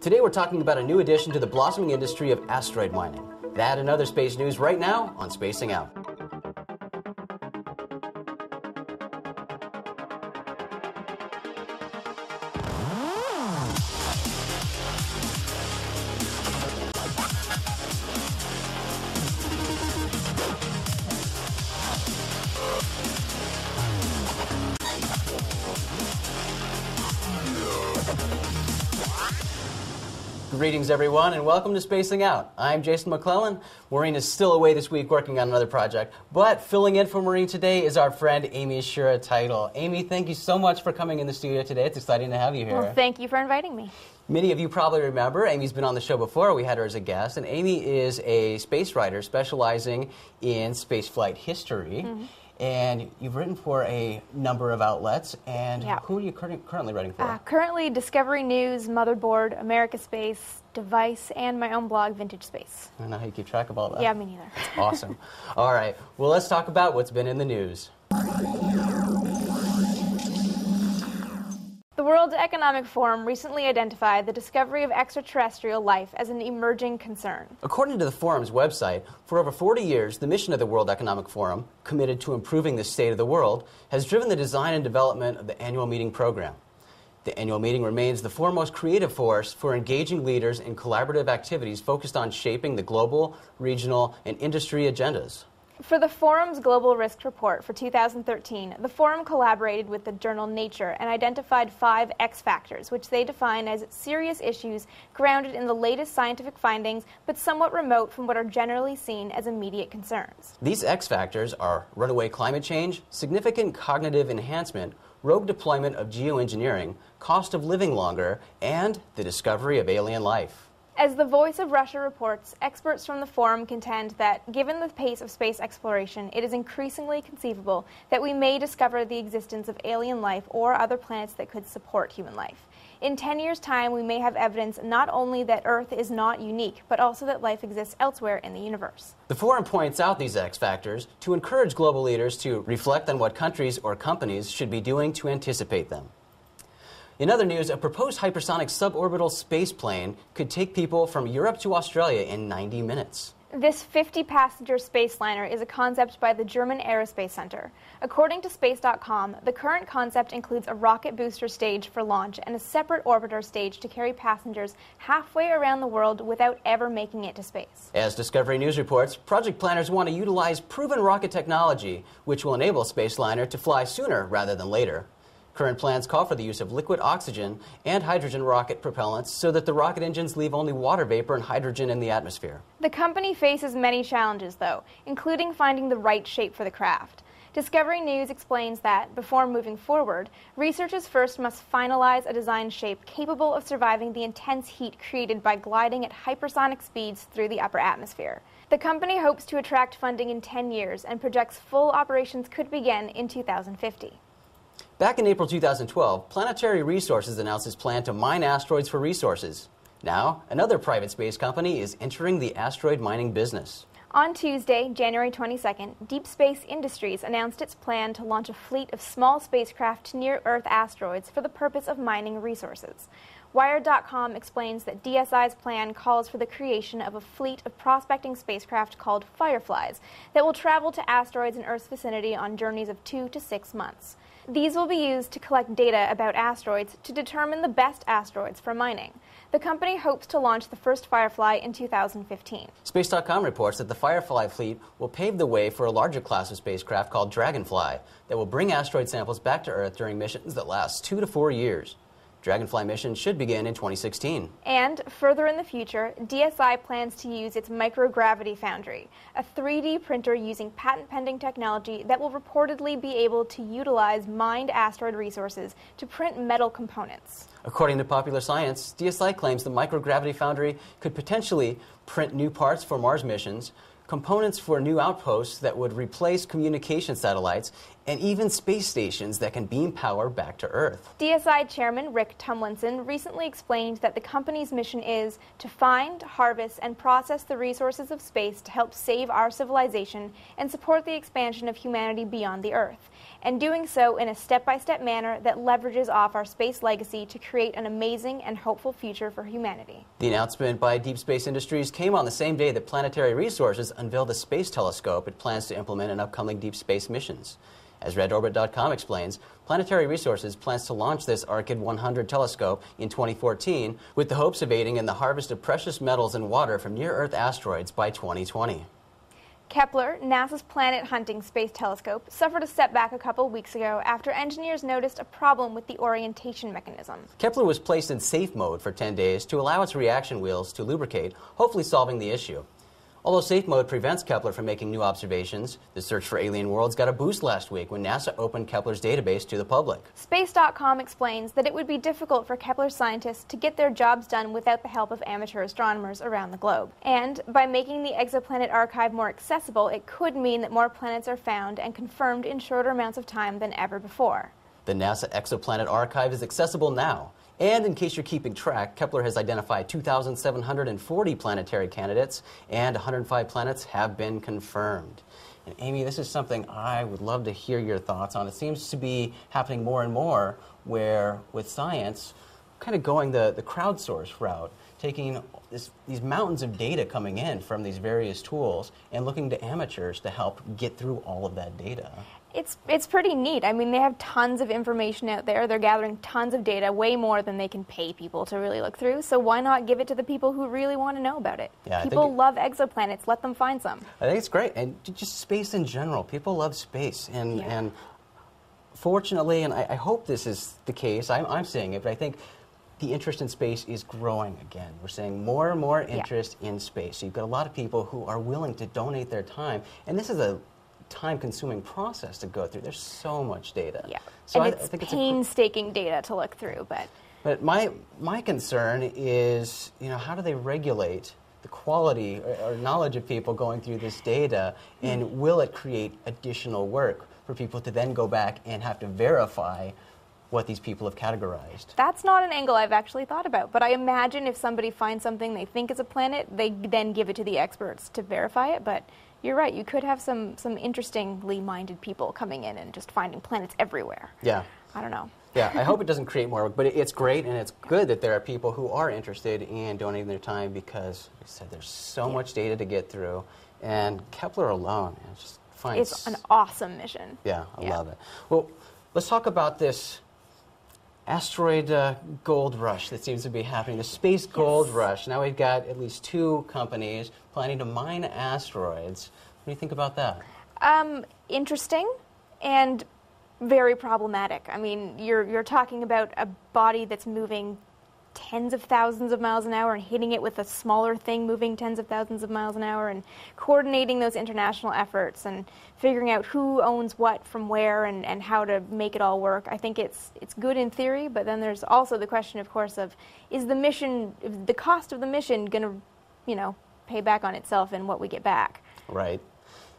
Today we're talking about a new addition to the blossoming industry of asteroid mining. That and other space news right now on Spacing Out. Greetings everyone and welcome to Spacing Out. I'm Jason McClellan. Maureen is still away this week working on another project, but filling in for Maureen today is our friend Amy Shura-Title. Amy, thank you so much for coming in the studio today. It's exciting to have you here. Well, thank you for inviting me. Many of you probably remember Amy's been on the show before. We had her as a guest, and Amy is a space writer specializing in spaceflight history. Mm-hmm. And you've written for a number of outlets, and who are you currently writing for? Currently Discovery News, Motherboard, America Space, Device, and my own blog, Vintage Space. I don't know how you keep track of all that. Yeah, me neither. That's awesome. All right, well, let's talk about what's been in the news. The World Economic Forum recently identified the discovery of extraterrestrial life as an emerging concern. According to the forum's website, for over 40 years, the mission of the World Economic Forum, committed to improving the state of the world, has driven the design and development of the annual meeting program. The annual meeting remains the foremost creative force for engaging leaders in collaborative activities focused on shaping the global, regional, and industry agendas. For the Forum's Global Risk Report for 2013, the Forum collaborated with the journal Nature and identified 5 X factors, which they define as serious issues grounded in the latest scientific findings, but somewhat remote from what are generally seen as immediate concerns. These X factors are runaway climate change, significant cognitive enhancement, rogue deployment of geoengineering, cost of living longer, and the discovery of alien life. As the Voice of Russia reports, experts from the Forum contend that, given the pace of space exploration, it is increasingly conceivable that we may discover the existence of alien life or other planets that could support human life. In 10 years' time, we may have evidence not only that Earth is not unique, but also that life exists elsewhere in the universe. The Forum points out these X factors to encourage global leaders to reflect on what countries or companies should be doing to anticipate them. In other news, a proposed hypersonic suborbital space plane could take people from Europe to Australia in 90 minutes. This 50-passenger spaceliner is a concept by the German Aerospace Center. According to Space.com, the current concept includes a rocket booster stage for launch and a separate orbiter stage to carry passengers halfway around the world without ever making it to space. As Discovery News reports, project planners want to utilize proven rocket technology, which will enable Spaceliner to fly sooner rather than later. Current plans call for the use of liquid oxygen and hydrogen rocket propellants so that the rocket engines leave only water vapor and hydrogen in the atmosphere. The company faces many challenges, though, including finding the right shape for the craft. Discovery News explains that, before moving forward, researchers first must finalize a design shape capable of surviving the intense heat created by gliding at hypersonic speeds through the upper atmosphere. The company hopes to attract funding in 10 years and projects full operations could begin in 2050. Back in April 2012, Planetary Resources announced its plan to mine asteroids for resources. Now, another private space company is entering the asteroid mining business. On Tuesday, January 22nd, Deep Space Industries announced its plan to launch a fleet of small spacecraft to near-Earth asteroids for the purpose of mining resources. Wired.com explains that DSI's plan calls for the creation of a fleet of prospecting spacecraft called Fireflies that will travel to asteroids in Earth's vicinity on journeys of 2 to 6 months. These will be used to collect data about asteroids to determine the best asteroids for mining. The company hopes to launch the first Firefly in 2015. Space.com reports that the Firefly fleet will pave the way for a larger class of spacecraft called Dragonfly that will bring asteroid samples back to Earth during missions that last 2 to 4 years. Dragonfly mission should begin in 2016. And further in the future, DSI plans to use its Microgravity Foundry, a 3D printer using patent-pending technology that will reportedly be able to utilize mined asteroid resources to print metal components. According to Popular Science, DSI claims the Microgravity Foundry could potentially print new parts for Mars missions, components for new outposts that would replace communication satellites, and even space stations that can beam power back to Earth. DSI Chairman Rick Tumlinson recently explained that the company's mission is to find, harvest, and process the resources of space to help save our civilization and support the expansion of humanity beyond the Earth. and doing so in a step-by-step manner that leverages off our space legacy to create an amazing and hopeful future for humanity. The announcement by Deep Space Industries came on the same day that Planetary Resources unveiled a space telescope it plans to implement in upcoming deep space missions. As redorbit.com explains, Planetary Resources plans to launch this Arcid 100 telescope in 2014 with the hopes of aiding in the harvest of precious metals and water from near-Earth asteroids by 2020. Kepler, NASA's planet hunting space telescope, suffered a setback a couple weeks ago after engineers noticed a problem with the orientation mechanism. Kepler was placed in safe mode for 10 days to allow its reaction wheels to lubricate, hopefully solving the issue. Although safe mode prevents Kepler from making new observations, the search for alien worlds got a boost last week when NASA opened Kepler's database to the public. Space.com explains that it would be difficult for Kepler scientists to get their jobs done without the help of amateur astronomers around the globe. And by making the exoplanet archive more accessible, it could mean that more planets are found and confirmed in shorter amounts of time than ever before. The NASA Exoplanet Archive is accessible now. And in case you're keeping track, Kepler has identified 2,740 planetary candidates, and 105 planets have been confirmed. And Amy, this is something I would love to hear your thoughts on. It seems to be happening more and more where, with science, kind of going the crowdsource route, taking these mountains of data coming in from these various tools and looking to amateurs to help get through all of that data. It's pretty neat. I mean, they have tons of information out there. They're gathering tons of data, way more than they can pay people to really look through. So why not give it to the people who really want to know about it? Yeah, people love exoplanets. Let them find some. I think it's great. And just space in general. People love space. And fortunately, and I hope this is the case, I'm seeing it, but I think the interest in space is growing again. We're seeing more and more interest in space. So you've got a lot of people who are willing to donate their time. And this is a time-consuming process to go through. There's so much data. Yeah, so and I think it's painstaking data to look through. But my concern is, how do they regulate the quality or knowledge of people going through this data, and will it create additional work for people to then go back and have to verify what these people have categorized? That's not an angle I've actually thought about, but I imagine if somebody finds something they think is a planet, they then give it to the experts to verify it. But you're right, you could have some interestingly minded people coming in and just finding planets everywhere. Yeah. I don't know. Yeah, I hope it doesn't create more work, but it's great, and it's good that there are people who are interested in donating their time because, like I said, there's so much data to get through, and Kepler alone, it's an awesome mission. Yeah, I love it. Well, let's talk about this asteroid gold rush that seems to be happening, the space gold rush. Now we've got at least 2 companies planning to mine asteroids. What do you think about that? Interesting and very problematic. I mean, you're talking about a body that's moving tens of thousands of miles an hour and hitting it with a smaller thing moving tens of thousands of miles an hour, and coordinating those international efforts and figuring out who owns what from where and how to make it all work. I think it's good in theory, but then there's also the question, of course, of is the cost of the mission going to, pay back on itself in what we get back? Right.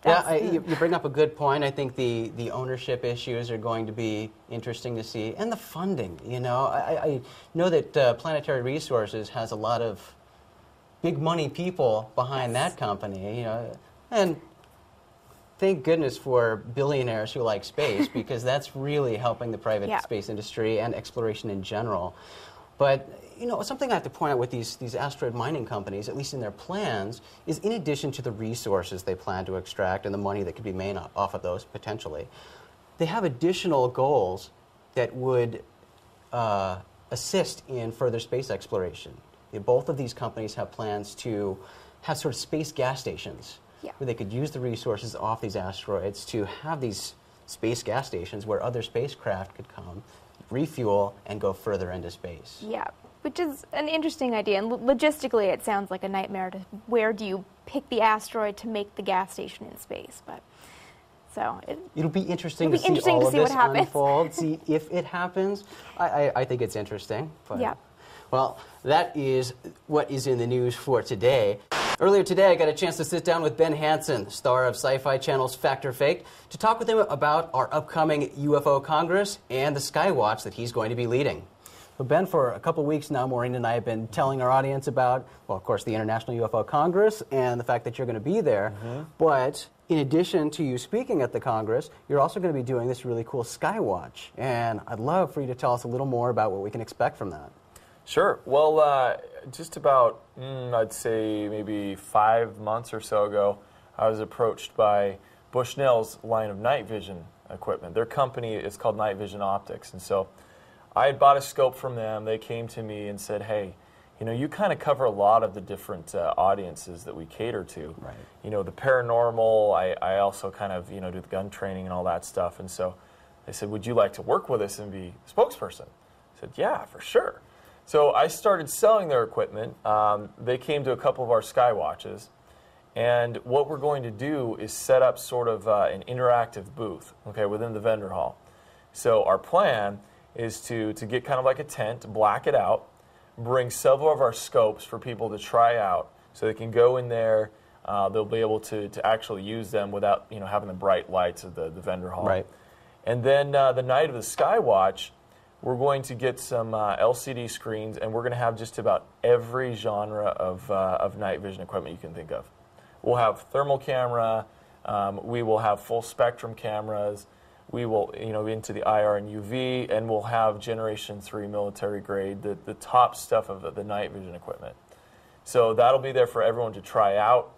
You bring up a good point. I think the ownership issues are going to be interesting to see, and the funding. I know that Planetary Resources has a lot of big money people behind that company. And thank goodness for billionaires who like space, because that's really helping the private space industry and exploration in general. But something I have to point out with these asteroid mining companies, at least in their plans, is in addition to the resources they plan to extract and the money that could be made off of those potentially, they have additional goals that would assist in further space exploration. Both of these companies have plans to have sort of space gas stations where they could use the resources off these asteroids to have these space gas stations where other spacecraft could come, refuel, and go further into space. Yeah, which is an interesting idea. And logistically, it sounds like a nightmare. Where do you pick the asteroid to make the gas station in space? But it'll be interesting to see all of this unfold, see if it happens. I think it's interesting. But, well, that is what is in the news for today. Earlier today, I got a chance to sit down with Ben Hansen, star of Sci-Fi Channel's Fact or Faked, to talk with him about our upcoming UFO Congress and the Skywatch that he's going to be leading. So Ben, for a couple weeks now, Maureen and I have been telling our audience about, well, of course, the International UFO Congress and the fact that you're going to be there. But in addition to you speaking at the Congress, you're also going to be doing this really cool Skywatch. And I'd love for you to tell us a little more about what we can expect from that. Sure. Well, just about, I'd say maybe 5 months or so ago, I was approached by Bushnell's line of night vision equipment. Their company is called Night Vision Optics. And so I had bought a scope from them. They came to me and said, hey, you know, you kind of cover a lot of the different audiences that we cater to. Right. You know, the paranormal, I also kind of, you know, do the gun training and all that stuff. And so they said, would you like to work with us and be a spokesperson? I said, yeah, for sure. So I started selling their equipment. They came to a couple of our Skywatches. And what we're going to do is set up sort of an interactive booth, okay, within the vendor hall. So our plan is to get kind of like a tent, black it out, bring several of our scopes for people to try out so they can go in there. They'll be able to actually use them without, you know, having the bright lights of the vendor hall. Right. And then the night of the Skywatch, we're going to get some LCD screens, and we're going to have just about every genre of night vision equipment you can think of. We'll have thermal camera. We will have full spectrum cameras. We will, you know, into the IR and UV, and we'll have Generation 3 military grade, the top stuff of the night vision equipment. So that'll be there for everyone to try out.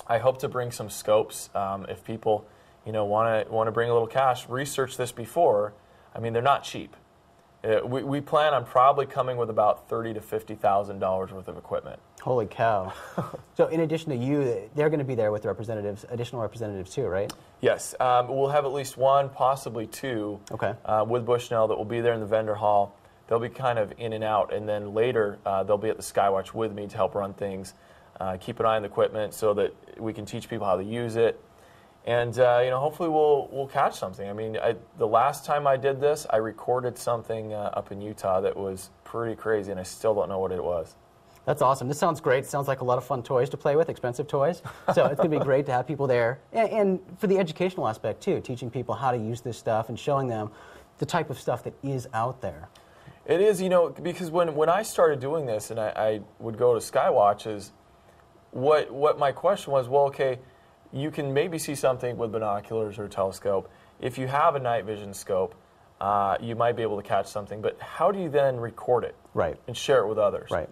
I hope to bring some scopes if people, you know, want to bring a little cash. Research this before. I mean, they're not cheap. We plan on probably coming with about $30,000 to $50,000 worth of equipment. Holy cow. So in addition to you, they're going to be there with representatives, additional representatives too, right? Yes. We'll have at least one, possibly two, okay, with Bushnell that will be there in the vendor hall. They'll be kind of in and out, and then later they'll be at the Skywatch with me to help run things, keep an eye on the equipment so that we can teach people how to use it. And you know, hopefully we'll catch something. I mean, the last time I did this, I recorded something up in Utah that was pretty crazy, and I still don't know what it was. That's awesome. This sounds great. It sounds like a lot of fun toys to play with, expensive toys. So it's going to be great to have people there. And for the educational aspect, too, teaching people how to use this stuff and showing them the type of stuff that is out there. It is, you know, because when I started doing this and I would go to Skywatches, what my question was, well, okay, you can maybe see something with binoculars or a telescope. If you have a night vision scope, you might be able to catch something, but how do you then record it and share it with others? Right.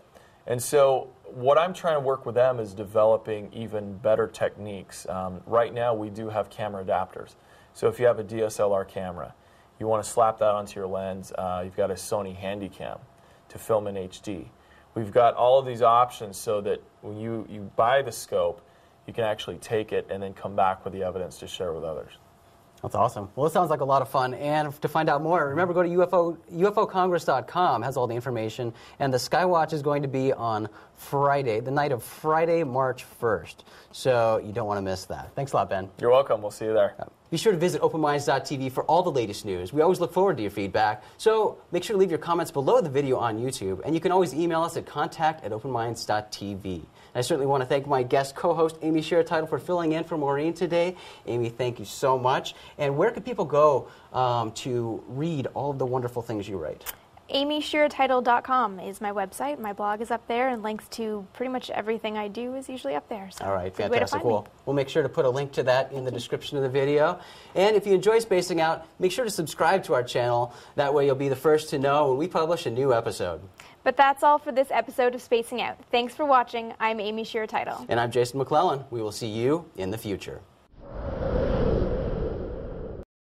And so what I'm trying to work with them is developing even better techniques. Right now we do have camera adapters. So if you have a DSLR camera, you want to slap that onto your lens, you've got a Sony Handycam to film in HD. We've got all of these options so that when you buy the scope, you can actually take it and then come back with the evidence to share with others. That's awesome. Well, it sounds like a lot of fun. And to find out more, remember, go to UFOcongress.com, has all the information. And the Skywatch is going to be on Friday, the night of Friday, March 1st. So you don't want to miss that. Thanks a lot, Ben. You're welcome. We'll see you there. Be sure to visit openminds.tv for all the latest news. We always look forward to your feedback. So make sure to leave your comments below the video on YouTube. And you can always email us at contact@openminds.tv. I certainly want to thank my guest co-host, Amy Shiratitle, for filling in for Maureen today. Amy, thank you so much. And where can people go to read all of the wonderful things you write? AmyShiratitle.com is my website. My blog is up there, and links to pretty much everything I do is usually up there. So all right, good way to find fantastic. me. We'll make sure to put a link to that in the description of the video. And if you enjoy Spacing Out, make sure to subscribe to our channel. That way you'll be the first to know when we publish a new episode. But that's all for this episode of Spacing Out. Thanks for watching. I'm Amy Shiratitle. And I'm Jason McClellan. We will see you in the future.